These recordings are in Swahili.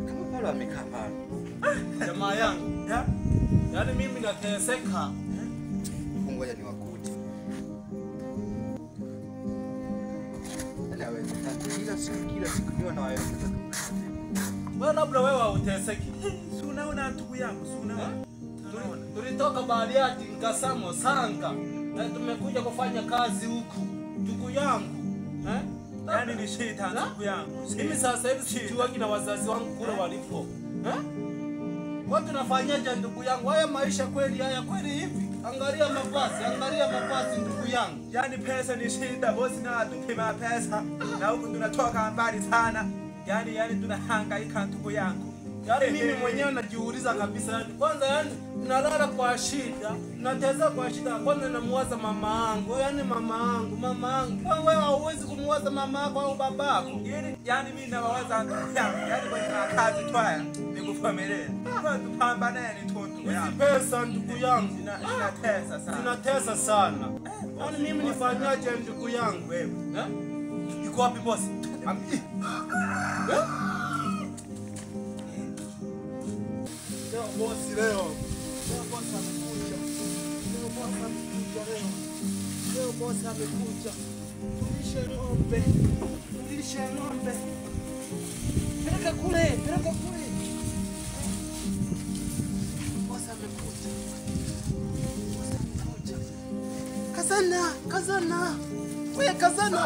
Kama pale amekaa pale. Jamaa yangu. Yaani mimi nateseka. Ngoja niwakute. Wewe kila siku ndio na wewe. Wewe labda wewe hauteseki. Si unaona ndugu yangu, si unaona? Tulitoka Bariadi Nkasamo Sanga na tumekuja kufanya kazi huku. Ndugu yangu. Yaani ni shida ndugu yangu. Mimi sasa hivi sijuagi na wazazi wangu kule walipo. Watu tunafanyaje ndugu yangu? Haya maisha kweli haya kweli hivi? Angalia mavazi ndugu yangu. Yaani pesa ni shida, bosi na tupima pesa. Na huku tunatoka mbali sana. Yaani tunahangaika ndugu yangu. Yaani mimi mwenyewe najiuliza kabisa yani. Kwanza yani nalala kwa shida, nateza kwa shida. Kwanza namuwaza mama yangu. Yaani mama yangu. Wewe hauwezi kumwaza mama yako au babako. Yaani mimi nawaza ndugu yangu. Yaani kwa kazi twaya nikuvumilia. Kwa tupambane ni tundu. Hizi pesa ndugu yangu zinatesa sana. Yaani mimi nifanyaje ndugu yangu wewe? Yuko wapi bosi? Leo bosi amekuja. Tulishe ng'ombe. Peleka kule. Bosi amekuja. Kazana. Wewe kazana.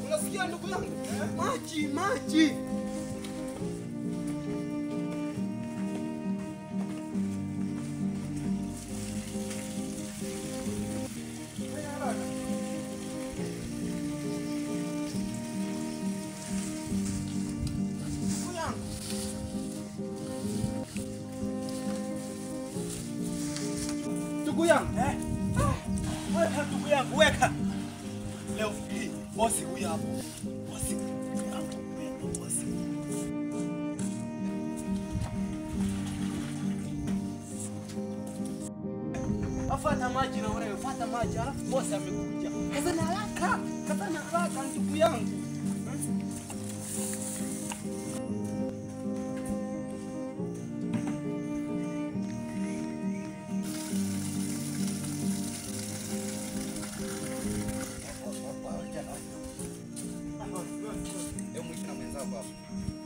Unasikia ndugu yangu? Maji. Ndugu yangu, Weka ndugu yangu, weka. Leo hii bosi huyu hapo. Bosi. afata maji na wewe, fuata maji alafu bosi amekuja. Kazana haraka ndugu yangu.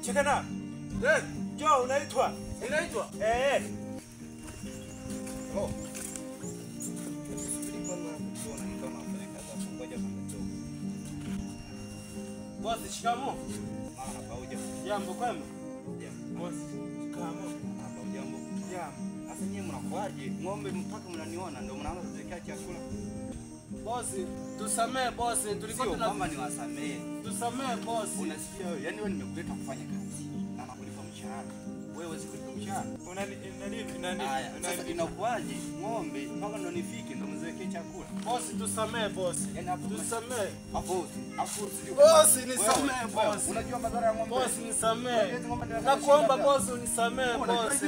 Chekana. Jo, unaitwa? Inaitwa? Oh. Bosi, shikamoo. Jambo kwema? Bosi, shikamoo. Jambo. Sasa nyinyi mnakuaje? Ng'ombe mpaka mnaniona ndio mnaanza kuwekea chakula. Bosi, tusamee bosi, tulikuwa Sio mama niwasamee. Tusamee bosi. Unasikia wewe? Yaani wewe nimekuleta kufanya kazi. Na nakulipa mshahara. Wewe huwezi kulipa mshahara. Unani? Sasa inakuaje? Ng'ombe mpaka ndo nifike ndo mziwekee chakula. Bosi, tusamee bosi. Yaani hapo tusamee. Bosi, nisamee bosi. Unajua madhara ya ng'ombe? Bosi, nisamee. Nakuomba bosi unisamee bosi.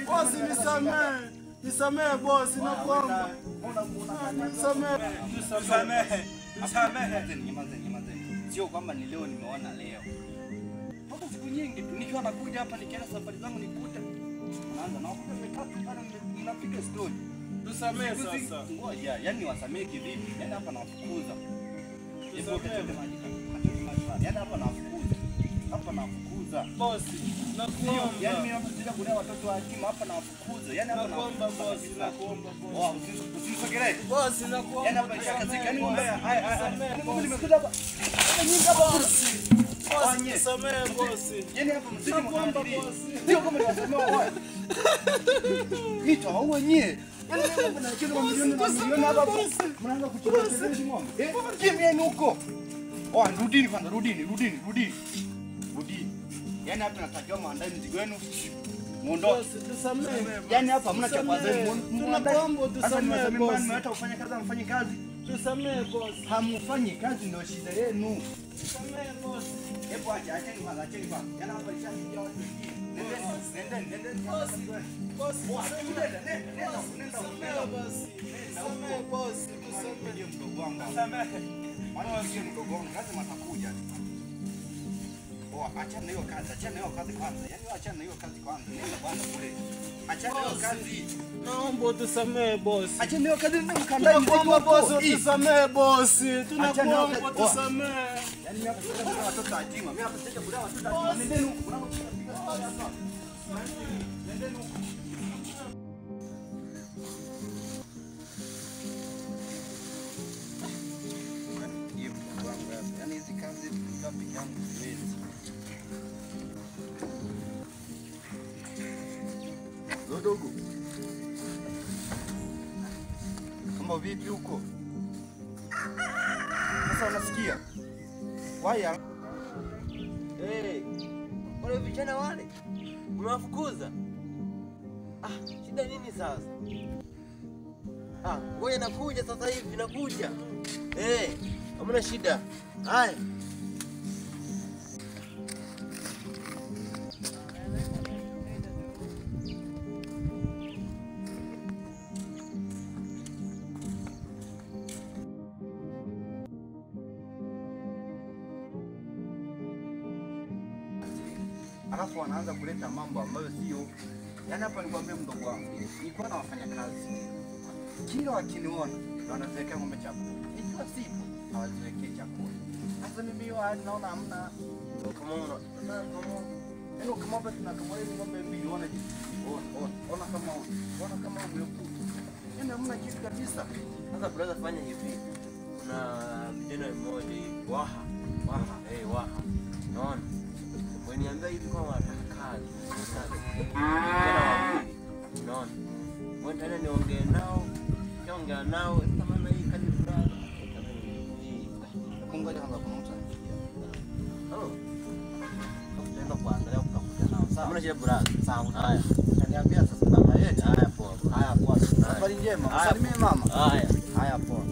Bosi, nisamee. Nisamee bosi, nakuomba. Nisamee. Nyamazeni. Sio kwamba ni leo nimeona leo. Toka siku nyingi tu nikiwa nakuja hapa nikienda safari zangu nikute. Naanza na wakuta mitatu pale mnapiga story. Tusamee sasa. Ngoja, yani wasamee kivipi? Yaani hapa nawafukuza. Yaani hapa nawafukuza. Bosi, nakuomba. Yaani mimi nakuja kulea watoto wa Hakima hapa nawafukuza. Yaani hapa nakuomba bosi, nakuomba bosi. Wow, usisogelee. Bosi, nakuomba. Yaani hapa shakazika. Yaani ng'ombe. Ng'ombe nimekuja hapa. Nyingi hapa bosi. Bosi, nisamee bosi. Yaani hapa msije Nakuomba bosi. Sio kama niwasemea wao. Hito hao nyie. Yaani mimi mnacheza mamilioni hapa. Mnaanza kucheza hizo ng'ombe. Kimeni huko. Rudini kwanza, rudini. Yaani hapa natakiwa muandae mzigo wenu. Muondoke. Tusamehe. Yaani hapa hamna cha kwanza. Tunakuomba tusamehe boss. Hata ufanye kazi amfanye kazi. Tusamehe boss. Hamfanyi kazi ndio shida yenu. Tusamehe boss. Hebu acheni mara acheni bwana. Yana hapa ishaingia watu wengine. Nendeni. Boss. Boss. Nenda boss. Tusamehe boss. Tusamehe mdogo wangu. Tusamehe. Maana sio mdogo wangu, lazima atakuja. Achana na hiyo kazi kwanza. Yaani achana na hiyo kazi kwanza. Nenda kwanza kule. Achana na hiyo kazi. Naomba tusamehe boss. Achana na hiyo kazi ndio mkandai Tunakuomba boss, tusamehe boss. Tunakuomba tusamehe. Yaani mimi hapa sasa watoto atima. Mimi hapa sasa kuna watoto atima. Nendeni huko. Nendeni huko. Yaani hizi kazi mtapi yangu siwezi. Dogo. Kama vipi huko? Sasa unasikia? Waya. Wale vijana wale umewafukuza? Shida nini sasa? Ngoja nakuja sasa hivi, nakuja. Hamna shida. Haya. Alafu wanaanza kuleta mambo ambayo sio. Yaani hapa nikwambie mdogo wangu. Nilikuwa na wafanya kazi. Kila wakiniona wanaziwekea ng'ombe chakula. Ikiwa sipo hawaziwekei chakula. Sasa mimi hiyo hali naona hamna. Kama Yaani kama hapa tunakamua hizo ng'ombe mbili ona jinsi. Ona kama umekuta. Yaani hamna kitu kabisa. sasa brother, fanya hivi. Kuna vijana mmoja hivi Waha. Naona. Waniambia hivi kwa wanataka kazi. Naona. Mwenda niongee nao. Niongea nao kama na hii kazi brother. Ngoja kwanza kuna mtu anafikia. Tutaenda kuangalia ukakuta nao. Sawa. Mbona shida brother? Sawa. Haya. Utaniambia sasa baba yetu. Haya poa. Haya poa. Safari njema. Usalimie mama. Haya. Haya poa.